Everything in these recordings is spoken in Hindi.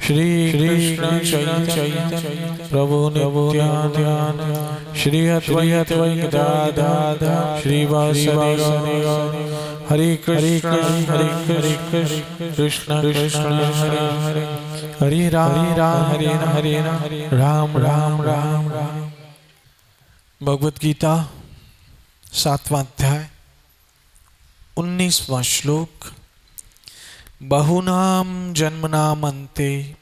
श्री कृष्ण चैतन्य प्रभु नित्यानंद श्री अद्वैत गदाधर श्रीवासदि हरे कृष्ण कृष्ण कृष्ण हरे हरे हरे राम राम राम राम। भगवत गीता 7वां अध्याय 19वां श्लोक। बहुनाम जन्मनाम अन्ते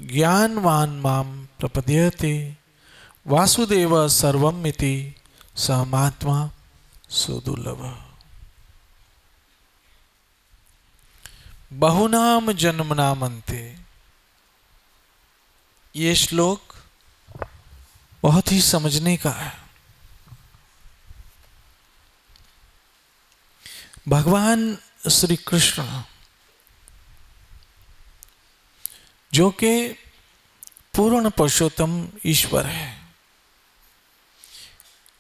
ज्ञानवान माम प्रपद्यते वासुदेव सर्वमिति सहमात्मा सुदुर्लभ। बहुनाम जन्मनाम अन्ते, ये श्लोक बहुत ही समझने का है। भगवान श्री कृष्ण जो कि पूर्ण पुरुषोत्तम ईश्वर है,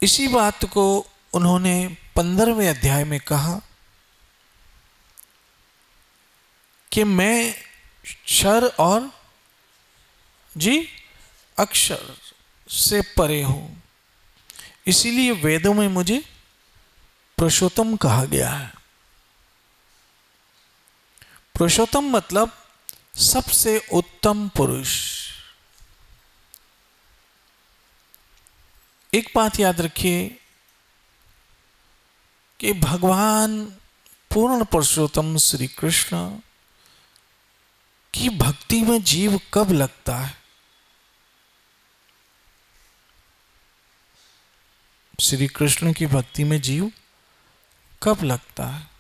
इसी बात को उन्होंने 15वें अध्याय में कहा कि मैं क्षर और अक्षर से परे हूं, इसीलिए वेदों में मुझे पुरुषोत्तम कहा गया है। पुरुषोत्तम मतलब सबसे उत्तम पुरुष। एक बात याद रखिए कि भगवान पूर्ण पुरुषोत्तम श्री कृष्ण की भक्ति में जीव कब लगता है? श्री कृष्ण की भक्ति में जीव कब लगता है?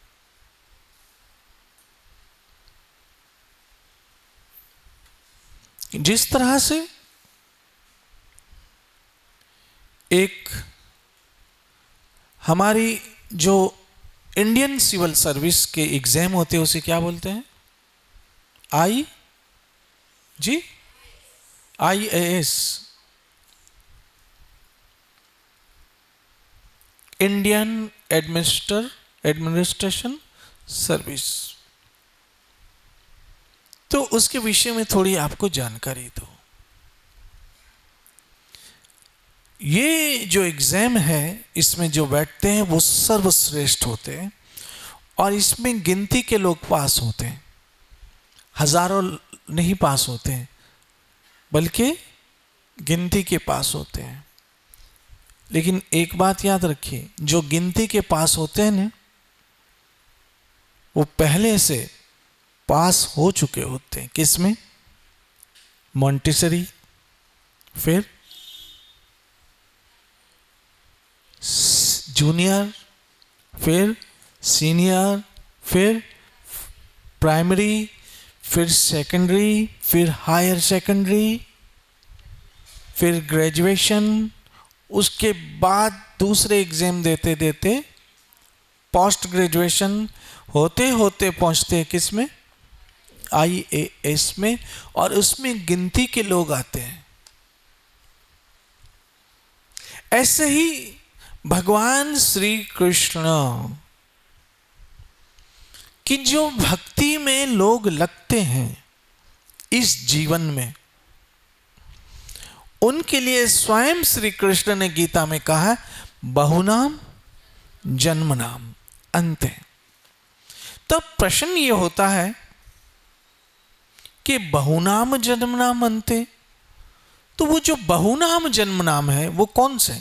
जिस तरह से एक हमारी जो इंडियन सिविल सर्विस के एग्जाम होते हैं उसे क्या बोलते हैं? IAS, Indian administration service. तो उसके विषय में थोड़ी आपको जानकारी दो। ये जो एग्जाम है, इसमें जो बैठते हैं वो सर्वश्रेष्ठ होते हैं और इसमें गिनती के लोग पास होते हैं, हजारों नहीं पास होते हैं, बल्कि गिनती के पास होते हैं। लेकिन एक बात याद रखिए, जो गिनती के पास होते हैं ना, वो पहले से पास हो चुके होते हैं। किसमें? मॉन्टेसरी, फिर जूनियर, फिर सीनियर, फिर प्राइमरी, फिर सेकेंडरी, फिर हायर सेकेंडरी, फिर ग्रेजुएशन। उसके बाद दूसरे एग्जाम देते देते पोस्ट ग्रेजुएशन होते होते पहुंचते किस में? IAS में। और उसमें गिनती के लोग आते हैं। ऐसे ही भगवान श्री कृष्ण की जो भक्ति में लोग लगते हैं इस जीवन में, उनके लिए स्वयं श्री कृष्ण ने गीता में कहा, बहुनाम जन्मनाम अन्ते। तब प्रश्न ये होता है कि बहुनाम जन्मनाम अन्ते, तो वो जो बहुनाम जन्मनाम है वो कौन से?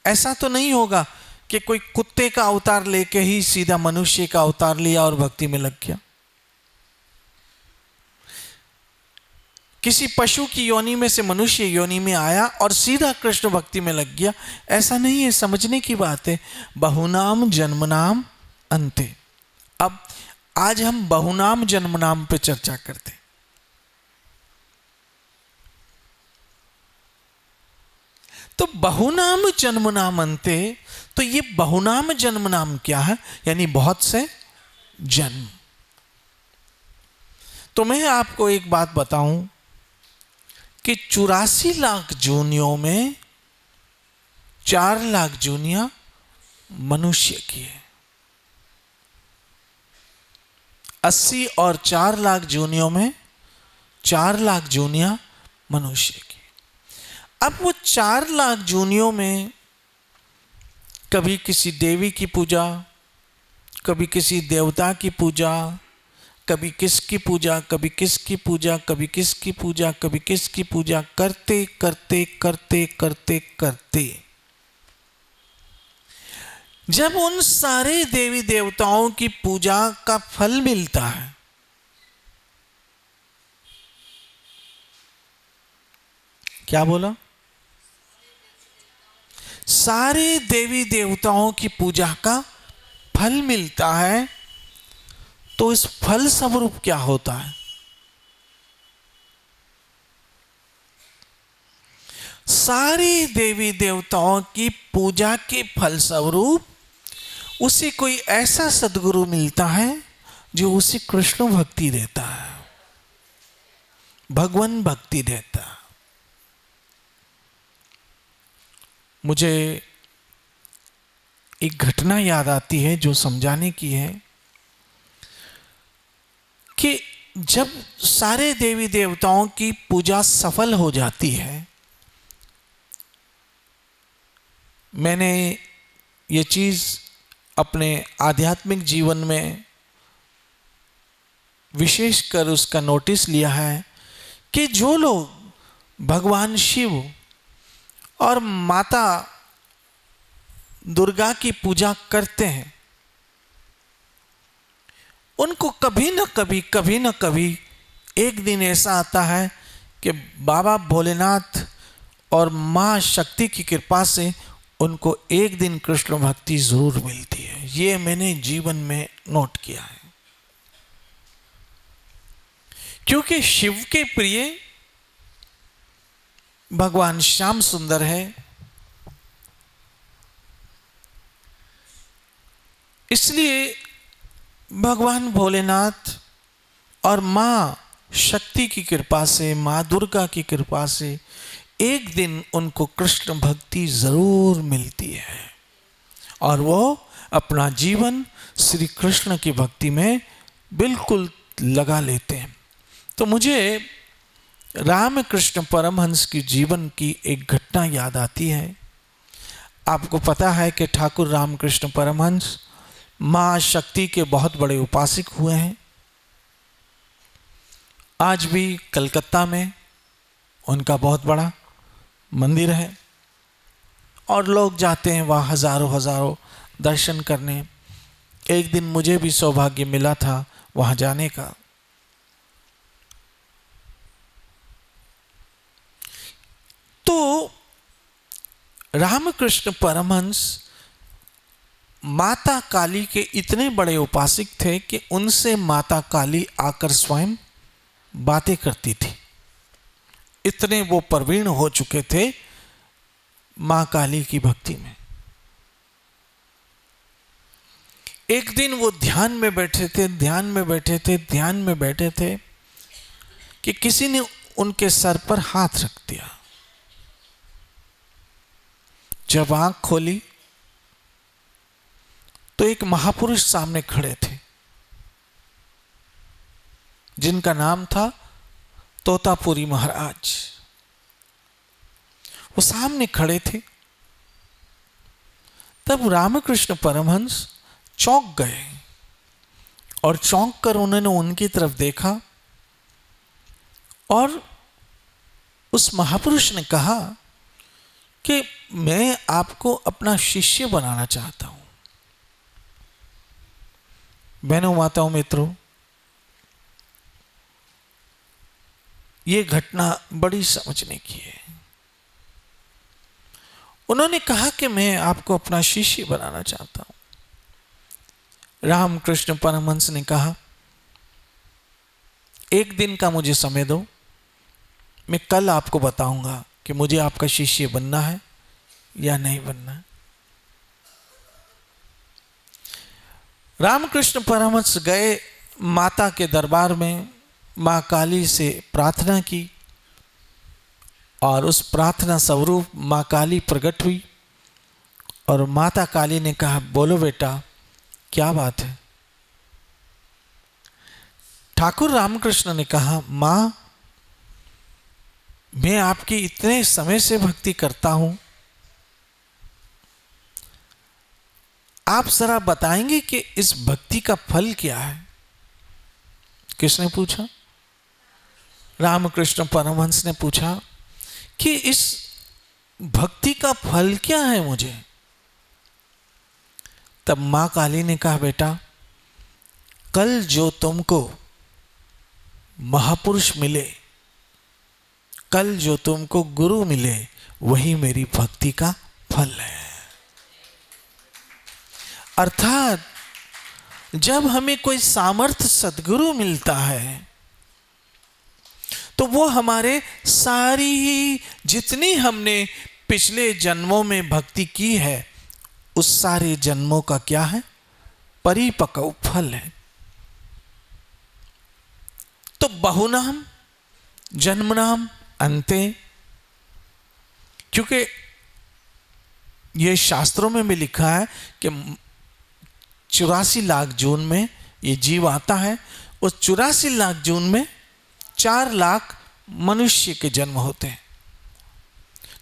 ऐसा तो नहीं होगा कि कोई कुत्ते का अवतार लेके ही सीधा मनुष्य का अवतार लिया और भक्ति में लग गया। किसी पशु की योनि में से मनुष्य योनि में आया और सीधा कृष्ण भक्ति में लग गया, ऐसा नहीं है। समझने की बात है। बहुनाम जन्मनाम अन्ते। अब आज हम बहुनाम जन्मनाम पे चर्चा करते हैं। तो बहुनाम जन्मनाम अन्ते, तो ये बहुनाम जन्मनाम क्या है? यानी बहुत से जन्म। तो मैं आपको एक बात बताऊं कि 84 लाख जूनियों में 4 लाख जूनियां मनुष्य की है। 80 और 4 लाख जूनियों में 4 लाख जूनियां मनुष्य की। अब वो 4 लाख जूनियों में कभी किसी देवी की पूजा, कभी किसी देवता की पूजा, कभी किसकी पूजा, कभी किसकी पूजा, कभी किसकी पूजा, कभी किसकी पूजा करते करते करते करते करते जब उन सारे देवी देवताओं की पूजा का फल मिलता है, क्या बोला? सारे देवी देवताओं की पूजा का फल मिलता है, तो इस फल स्वरूप क्या होता है? सारी देवी देवताओं की पूजा के फल स्वरूप उसे कोई ऐसा सदगुरु मिलता है जो उसे कृष्ण भक्ति देता है, भगवान भक्ति देता है। मुझे एक घटना याद आती है जो समझाने की है कि जब सारे देवी देवताओं की पूजा सफल हो जाती है, मैंने ये चीज अपने आध्यात्मिक जीवन में विशेषकर उसका नोटिस लिया है कि जो लोग भगवान शिव और माता दुर्गा की पूजा करते हैं, उनको कभी न कभी एक दिन ऐसा आता है कि बाबा भोलेनाथ और मां शक्ति की कृपा से उनको एक दिन कृष्ण भक्ति जरूर मिलती है। ये मैंने जीवन में नोट किया है, क्योंकि शिव के प्रिय भगवान श्याम सुंदर है, इसलिए भगवान भोलेनाथ और मां शक्ति की कृपा से, मां दुर्गा की कृपा से एक दिन उनको कृष्ण भक्ति जरूर मिलती है और वो अपना जीवन श्री कृष्ण की भक्ति में बिल्कुल लगा लेते हैं। तो मुझे रामकृष्ण परमहंस की जीवन की एक घटना याद आती है। आपको पता है कि ठाकुर रामकृष्ण परमहंस मां शक्ति के बहुत बड़े उपासक हुए हैं। आज भी कलकत्ता में उनका बहुत बड़ा मंदिर है और लोग जाते हैं वहाँ हजारों दर्शन करने। एक दिन मुझे भी सौभाग्य मिला था वहाँ जाने का। तो रामकृष्ण परमहंस माता काली के इतने बड़े उपासक थे कि उनसे माता काली आकर स्वयं बातें करती थी। इतने वो प्रवीण हो चुके थे मां काली की भक्ति में। एक दिन वो ध्यान में बैठे थे कि किसी ने उनके सर पर हाथ रख दिया। जब आंख खोली तो एक महापुरुष सामने खड़े थे जिनका नाम था तोतापुरी महाराज। वो सामने खड़े थे। तब रामकृष्ण परमहंस चौंक गए और चौंक कर उन्होंने उनकी तरफ देखा और उस महापुरुष ने कहा कि मैं आपको अपना शिष्य बनाना चाहता हूं। बहनों, माताओं, मित्रों, ये घटना बड़ी समझने की है। उन्होंने कहा कि मैं आपको अपना शिष्य बनाना चाहता हूं। रामकृष्ण परमहंस ने कहा, एक दिन का मुझे समय दो, मैं कल आपको बताऊंगा कि मुझे आपका शिष्य बनना है या नहीं बनना है। रामकृष्ण परमहंस गए माता के दरबार में, मां काली से प्रार्थना की और उस प्रार्थना स्वरूप मां काली प्रकट हुई और माता काली ने कहा, बोलो बेटा, क्या बात है? ठाकुर रामकृष्ण ने कहा, मां, मैं आपकी इतने समय से भक्ति करता हूं, आप जरा बताएंगे कि इस भक्ति का फल क्या है? किसने पूछा? रामकृष्ण परमहंस ने पूछा कि इस भक्ति का फल क्या है मुझे? तब मां काली ने कहा, बेटा, कल जो तुमको महापुरुष मिले, कल जो तुमको गुरु मिले, वही मेरी भक्ति का फल है। अर्थात जब हमें कोई सामर्थ्य सद्गुरु मिलता है तो वो हमारे सारी ही जितनी हमने पिछले जन्मों में भक्ति की है उस सारे जन्मों का क्या है? परिपक्व फल है। तो बहुनाम जन्मनाम अंते, क्योंकि ये शास्त्रों में भी लिखा है कि 84 लाख जून में ये जीव आता है, उस 84 लाख जून में 4 लाख मनुष्य के जन्म होते हैं।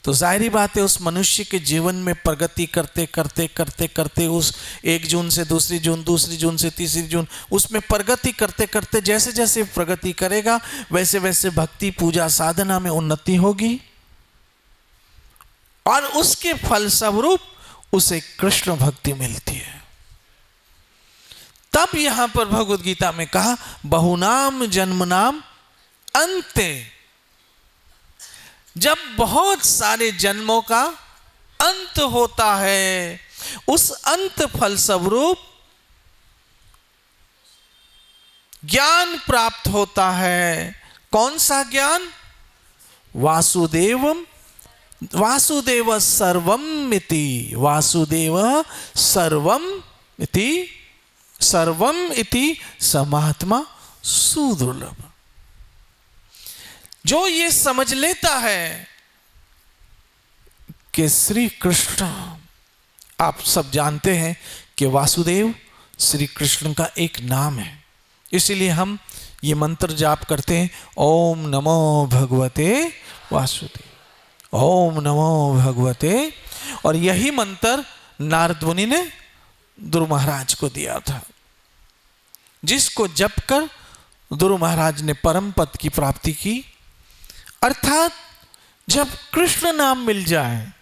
तो जाहिर बात है उस मनुष्य के जीवन में प्रगति करते करते करते करते उस 1 जून से दूसरी जून से तीसरी जून, उसमें प्रगति करते करते जैसे जैसे प्रगति करेगा वैसे वैसे भक्ति पूजा साधना में उन्नति होगी और उसके फलस्वरूप उसे कृष्ण भक्ति मिलती है। तब यहां पर भगवद गीता में कहा, बहुनाम जन्मनाम अंते, जब बहुत सारे जन्मों का अंत होता है, उस अंत फलस्वरूप ज्ञान प्राप्त होता है। कौन सा ज्ञान? वासुदेव सर्वम इति, वासुदेव सर्वम इति समात्मा सुदुर्लभ। जो ये समझ लेता है कि श्री कृष्ण, आप सब जानते हैं कि वासुदेव श्री कृष्ण का एक नाम है, इसीलिए हम ये मंत्र जाप करते हैं, ओम नमो भगवते वासुदेव, ओम नमो भगवते। और यही मंत्र नारद मुनि ने ध्रुव महाराज को दिया था, जिसको जप कर ध्रुव महाराज ने परम पद की प्राप्ति की। अर्थात जब कृष्ण नाम मिल जाए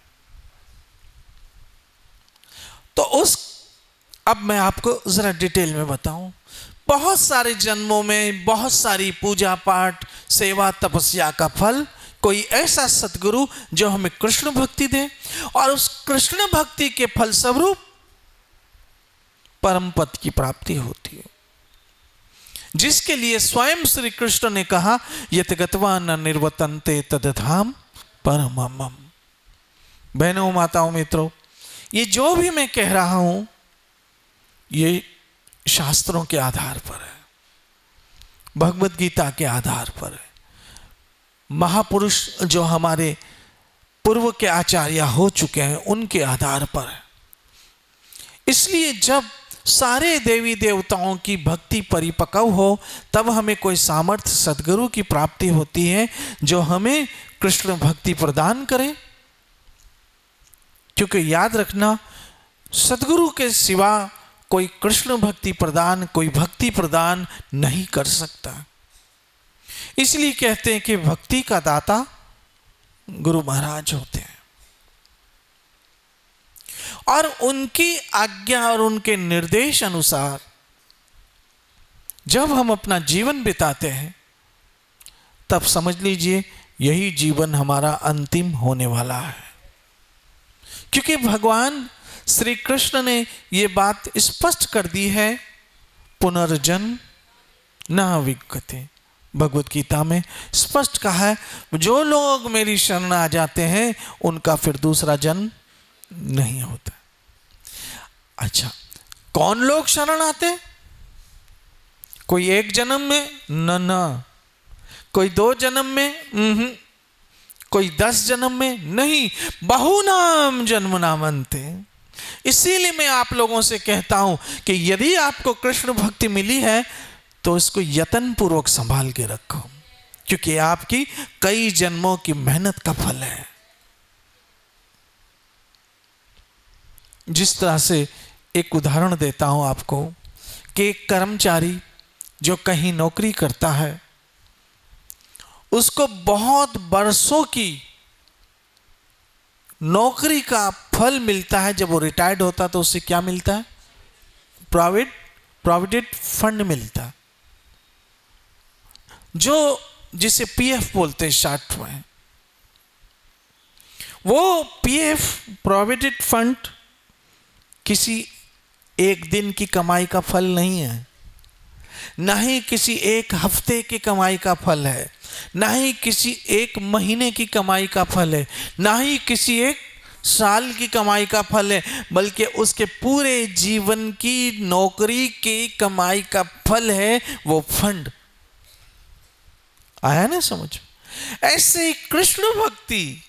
तो अब मैं आपको जरा डिटेल में बताऊं, बहुत सारे जन्मों में बहुत सारी पूजा पाठ सेवा तपस्या का फल, कोई ऐसा सतगुरु जो हमें कृष्ण भक्ति दे और उस कृष्ण भक्ति के फलस्वरूप परम पद की प्राप्ति होती है, जिसके लिए स्वयं श्री कृष्ण ने कहा, यत गत्वा न निर्वतन्ते तदधाम परमम। बहनों माताओं मित्रों, ये जो भी मैं कह रहा हूं ये शास्त्रों के आधार पर है, भगवत गीता के आधार पर है, महापुरुष जो हमारे पूर्व के आचार्य हो चुके हैं उनके आधार पर है। इसलिए जब सारे देवी देवताओं की भक्ति परिपक्व हो तब हमें कोई सामर्थ्य सद्गुरु की प्राप्ति होती है जो हमें कृष्ण भक्ति प्रदान करे। क्योंकि याद रखना, सद्गुरु के सिवा कोई कृष्ण भक्ति प्रदान, कोई भक्ति प्रदान नहीं कर सकता। इसलिए कहते हैं कि भक्ति का दाता गुरु महाराज होते हैं और उनकी आज्ञा और उनके निर्देश अनुसार जब हम अपना जीवन बिताते हैं तब समझ लीजिए यही जीवन हमारा अंतिम होने वाला है। क्योंकि भगवान श्री कृष्ण ने ये बात स्पष्ट कर दी है, पुनर्जन्म न विद्यते। भगवत गीता में स्पष्ट कहा है, जो लोग मेरी शरण आ जाते हैं उनका फिर दूसरा जन्म नहीं होता। अच्छा, कौन लोग शरण आते? कोई 1 जन्म में न, कोई 2 जन्म में कोई 10 जन्म में नहीं, बहुनाम जन्मनाम अंते। इसीलिए मैं आप लोगों से कहता हूं कि यदि आपको कृष्ण भक्ति मिली है तो इसको यत्न पूर्वक संभाल के रखो, क्योंकि आपकी कई जन्मों की मेहनत का फल है। जिस तरह से एक उदाहरण देता हूं आपको कि एक कर्मचारी जो कहीं नौकरी करता है, उसको बहुत बरसों की नौकरी का फल मिलता है। जब वो रिटायर्ड होता है तो उससे क्या मिलता है? प्रोविडेंट फंड मिलता है, जो जिसे पीएफ बोलते हैं शॉर्ट में। वो पीएफ प्रोविडेंट फंड किसी एक दिन की कमाई का फल नहीं है, ना ही किसी एक हफ्ते की कमाई का फल है, ना ही किसी एक महीने की कमाई का फल है, ना ही किसी एक साल की कमाई का फल है, बल्कि उसके पूरे जीवन की नौकरी की कमाई का फल है वो फंड। आया ना समझ? ऐसे ही कृष्ण भक्ति।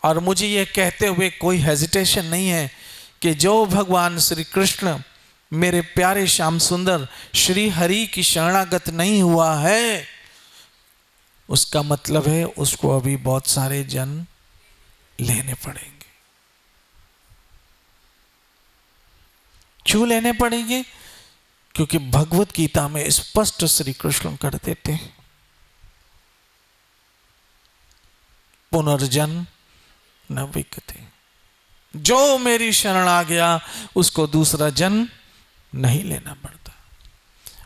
और मुझे यह कहते हुए कोई हेजिटेशन नहीं है कि जो भगवान श्री कृष्ण मेरे प्यारे श्याम सुंदर श्री हरि की शरणागत नहीं हुआ है, उसका मतलब है उसको अभी बहुत सारे जन्म लेने पड़ेंगे। क्यों लेने पड़ेंगे? क्योंकि भगवत गीता में स्पष्ट श्री कृष्ण कर देते हैं, पुनर्जन्म न विकते। जो मेरी शरण आ गया उसको दूसरा जन्म नहीं लेना पड़ता।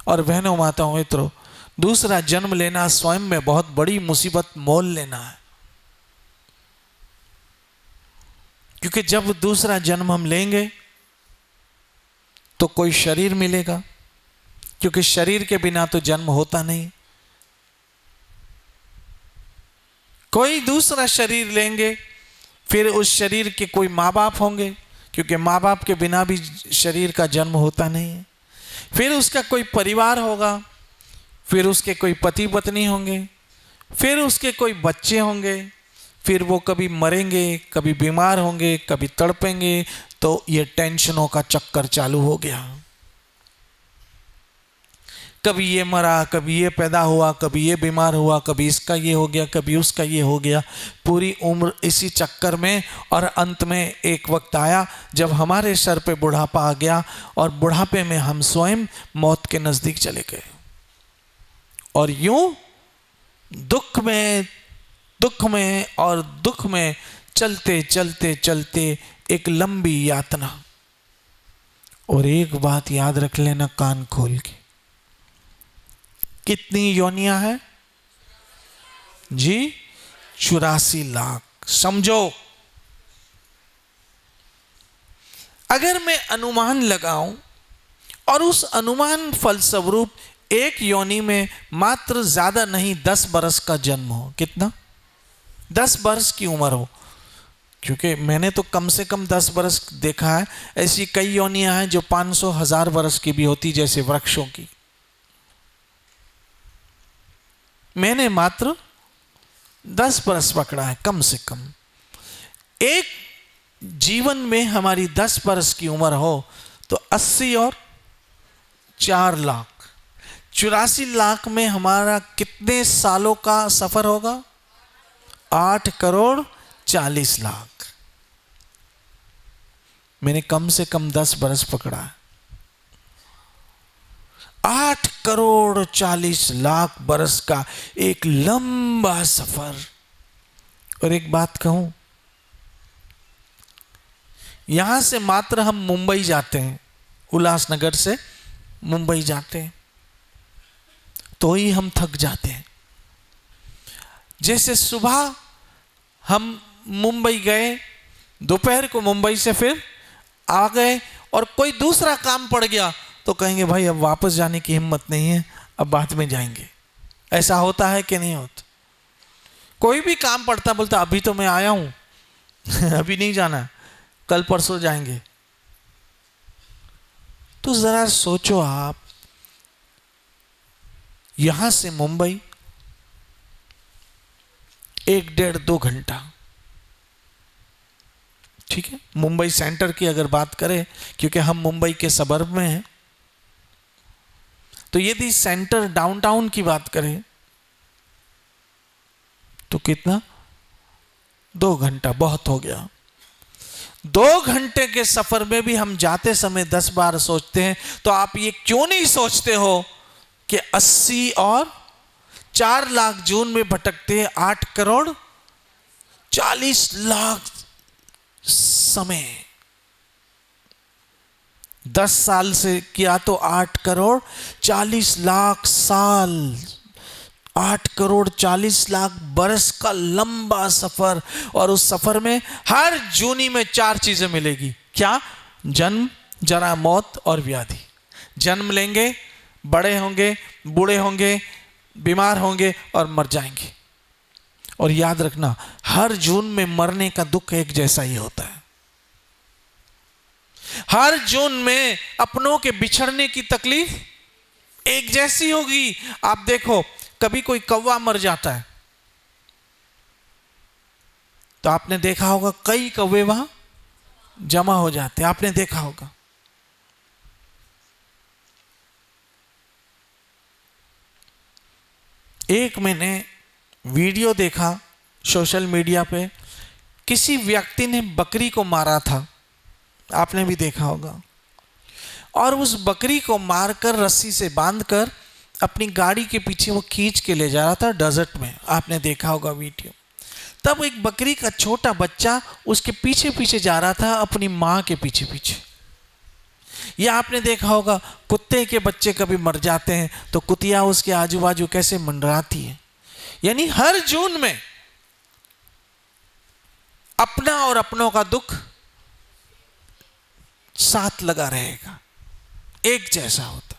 और बहनों माताओं मित्रों, दूसरा जन्म लेना स्वयं में बहुत बड़ी मुसीबत मोल लेना है। क्योंकि जब दूसरा जन्म हम लेंगे तो कोई शरीर मिलेगा, क्योंकि शरीर के बिना तो जन्म होता नहीं। कोई दूसरा शरीर लेंगे, फिर उस शरीर के कोई माँ बाप होंगे, क्योंकि माँ बाप के बिना भी शरीर का जन्म होता नहीं है। फिर उसका कोई परिवार होगा, फिर उसके कोई पति पत्नी होंगे, फिर उसके कोई बच्चे होंगे, फिर वो कभी मरेंगे, कभी बीमार होंगे, कभी तड़पेंगे। तो ये टेंशनों का चक्कर चालू हो गया। कभी ये मरा, कभी ये पैदा हुआ, कभी ये बीमार हुआ, कभी इसका ये हो गया, कभी उसका ये हो गया। पूरी उम्र इसी चक्कर में। और अंत में एक वक्त आया जब हमारे सर पे बुढ़ापा आ गया और बुढ़ापे में हम स्वयं मौत के नजदीक चले गए। और यूं दुख में और दुख में चलते चलते चलते एक लंबी यातना। और एक बात याद रख लेना कान खोल के, कितनी योनियां हैं जी? 84 लाख। समझो, अगर मैं अनुमान लगाऊं और उस अनुमान फलस्वरूप एक योनि में मात्र ज्यादा नहीं 10 बरस का जन्म हो, कितना? 10 बरस की उम्र हो। क्योंकि मैंने तो कम से कम 10 बरस देखा है। ऐसी कई योनियां हैं जो 500,000 बरस की भी होती, जैसे वृक्षों की। मैंने मात्र 10 बरस पकड़ा है कम से कम। एक जीवन में हमारी 10 बरस की उम्र हो तो 80 और 4 लाख, 84 लाख में हमारा कितने सालों का सफर होगा? 8 करोड़ 40 लाख। मैंने कम से कम 10 बरस पकड़ा है। 8 करोड़ 40 लाख बरस का एक लंबा सफर। और एक बात कहूं, यहां से मात्र हम मुंबई जाते हैं, उल्लासनगर से मुंबई जाते हैं तो ही हम थक जाते हैं। जैसे सुबह हम मुंबई गए, दोपहर को मुंबई से फिर आ गए और कोई दूसरा काम पड़ गया तो कहेंगे भाई अब वापस जाने की हिम्मत नहीं है, अब बाद में जाएंगे। ऐसा होता है कि नहीं होता? कोई भी काम पड़ता बोलता अभी तो मैं आया हूं अभी नहीं जाना, कल परसों जाएंगे। तो जरा सोचो आप, यहां से मुंबई 1 डेढ़ 2 घंटा, ठीक है, मुंबई सेंटर की अगर बात करें, क्योंकि हम मुंबई के सबर्ब में हैं, तो यदि सेंटर डाउनटाउन की बात करें तो कितना, 2 घंटा बहुत हो गया। 2 घंटे के सफर में भी हम जाते समय 10 बार सोचते हैं, तो आप ये क्यों नहीं सोचते हो कि 80 और 4 लाख जून में भटकते हैं, 8 करोड़ 40 लाख समय, 10 साल से किया तो 8 करोड़ 40 लाख साल, 8 करोड़ 40 लाख बरस का लंबा सफर। और उस सफर में हर जूनी में 4 चीजें मिलेगी। क्या? जन्म, जरा, मौत और व्याधि। जन्म लेंगे, बड़े होंगे, बूढ़े होंगे, बीमार होंगे और मर जाएंगे। और याद रखना, हर जून में मरने का दुख एक जैसा ही होता है। हर जून में अपनों के बिछड़ने की तकलीफ एक जैसी होगी। आप देखो, कभी कोई कौवा मर जाता है तो आपने देखा होगा कई कौवे वहां जमा हो जाते हैं, आपने देखा होगा। एक मैंने वीडियो देखा सोशल मीडिया पे, किसी व्यक्ति ने बकरी को मारा था, आपने भी देखा होगा। और उस बकरी को मारकर रस्सी से बांधकर अपनी गाड़ी के पीछे वो खींच के ले जा रहा था डेजर्ट में, आपने देखा होगा वीडियो। तब एक बकरी का छोटा बच्चा उसके पीछे पीछे जा रहा था, अपनी माँ के पीछे पीछे। या आपने देखा होगा कुत्ते के बच्चे कभी मर जाते हैं तो कुतिया उसके आजू बाजू कैसे मंडराती है। यानी हर जून में अपना और अपनों का दुख साथ लगा रहेगा, एक जैसा होता।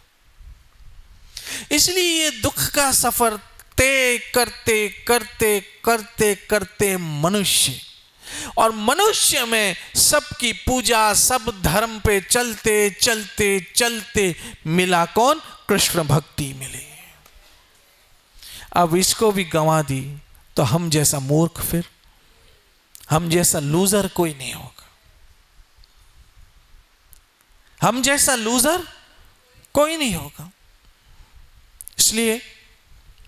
इसलिए ये दुख का सफर तय करते करते करते करते मनुष्य, और मनुष्य में सबकी पूजा, सब धर्म पे चलते चलते चलते मिला कौन? कृष्ण भक्ति मिली। अब इसको भी गंवा दी तो हम जैसा मूर्ख, फिर हम जैसा लूजर कोई नहीं होगा। हम जैसा लूजर कोई नहीं होगा। इसलिए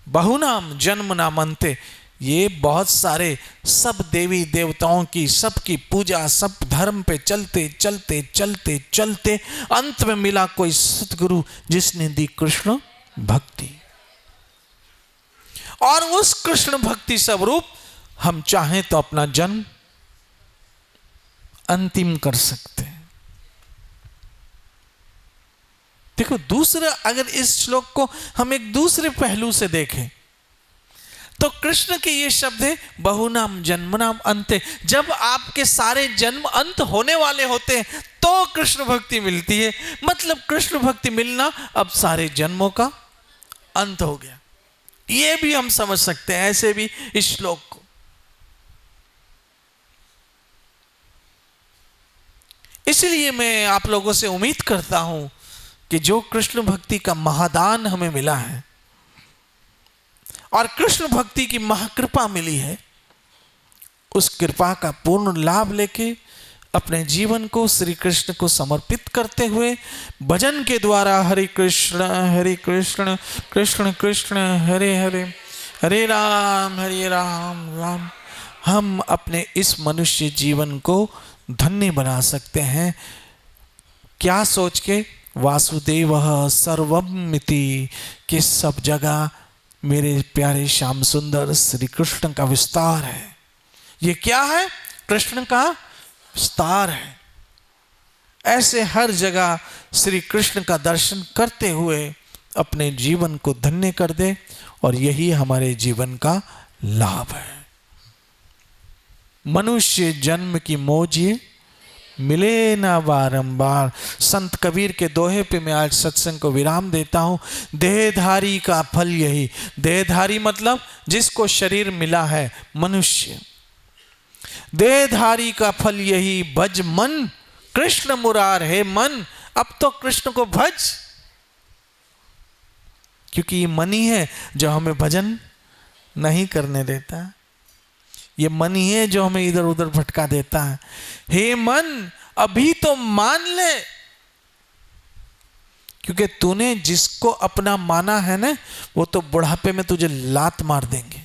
बहुनाम जन्म नाम अंते, ये बहुत सारे सब देवी देवताओं की सबकी पूजा, सब धर्म पे चलते चलते चलते चलते अंत में मिला कोई सतगुरु जिसने दी कृष्ण भक्ति। और उस कृष्ण भक्ति स्वरूप हम चाहें तो अपना जन्म अंतिम कर सकते हैं। देखो, दूसरा, अगर इस श्लोक को हम एक दूसरे पहलू से देखें तो कृष्ण के ये शब्द है बहुनाम जन्मनाम अंते। जब आपके सारे जन्म अंत होने वाले होते हैं तो कृष्ण भक्ति मिलती है। मतलब कृष्ण भक्ति मिलना अब सारे जन्मों का अंत हो गया। ये भी हम समझ सकते हैं ऐसे भी इस श्लोक को। इसलिए मैं आप लोगों से उम्मीद करता हूं कि जो कृष्ण भक्ति का महादान हमें मिला है और कृष्ण भक्ति की महाकृपा मिली है, उस कृपा का पूर्ण लाभ लेके अपने जीवन को श्री कृष्ण को समर्पित करते हुए भजन के द्वारा हरे कृष्ण कृष्ण कृष्ण हरे हरे, हरे राम राम, हम अपने इस मनुष्य जीवन को धन्य बना सकते हैं। क्या सोच के? वासुदेवः सर्वमिति, कि सब जगह मेरे प्यारे श्याम सुंदर श्री कृष्ण का विस्तार है। ये क्या है? कृष्ण का विस्तार है। ऐसे हर जगह श्री कृष्ण का दर्शन करते हुए अपने जीवन को धन्य कर दे, और यही हमारे जीवन का लाभ है। मनुष्य जन्म की मौज ये मिले ना बारंबार। संत कबीर के दोहे पे मैं आज सत्संग को विराम देता हूं। देहधारी का फल यही। देहधारी मतलब जिसको शरीर मिला है, मनुष्य। देहधारी का फल यही, भज मन कृष्ण मुरार। है मन, अब तो कृष्ण को भज, क्योंकि ये मन ही है जो हमें भजन नहीं करने देता। ये मन ही है जो हमें इधर उधर भटका देता है। हे मन, अभी तो मान ले, क्योंकि तूने जिसको अपना माना है ना, वो तो बुढ़ापे में तुझे लात मार देंगे।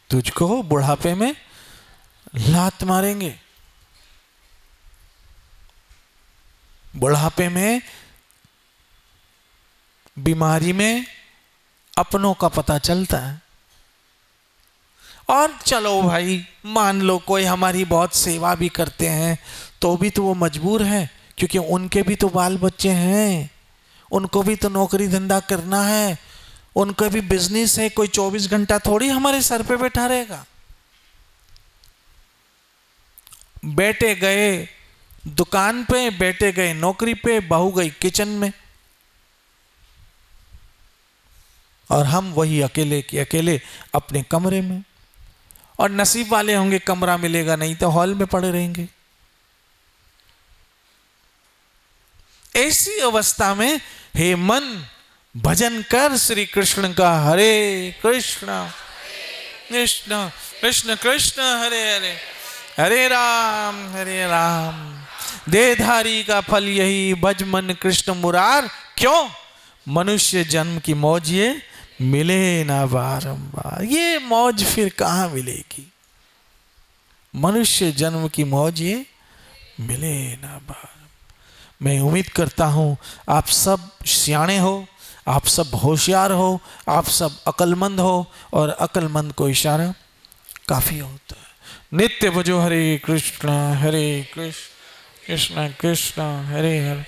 तुझको बुढ़ापे में लात मारेंगे। बुढ़ापे में, बीमारी में अपनों का पता चलता है। और चलो भाई, मान लो कोई हमारी बहुत सेवा भी करते हैं, तो भी तो वो मजबूर है, क्योंकि उनके भी तो बाल बच्चे हैं, उनको भी तो नौकरी धंधा करना है, उनका भी बिजनेस है। कोई 24 घंटा थोड़ी हमारे सर पे बैठा रहेगा। बेटे गए दुकान पे, बेटे गए नौकरी पे, बहू गई किचन में, और हम वही अकेले के अकेले अपने कमरे में। और नसीब वाले होंगे कमरा मिलेगा, नहीं तो हॉल में पड़े रहेंगे। ऐसी अवस्था में हे मन, भजन कर श्री कृष्ण का। हरे कृष्ण कृष्ण कृष्ण कृष्ण हरे हरे, हरे राम देहधारी का फल यही, भज मन कृष्ण मुरार। क्यों? मनुष्य जन्म की मौज ये मिले ना बारंबार। ये मौज फिर कहां मिलेगी? मनुष्य जन्म की मौज ये मिले ना बार। मैं उम्मीद करता हूं आप सब सियाणे हो, आप सब होशियार हो, आप सब अक्लमंद हो, और अक्लमंद को इशारा काफी होता है। नित्य भजो हरे कृष्ण कृष्ण कृष्ण हरे हरे,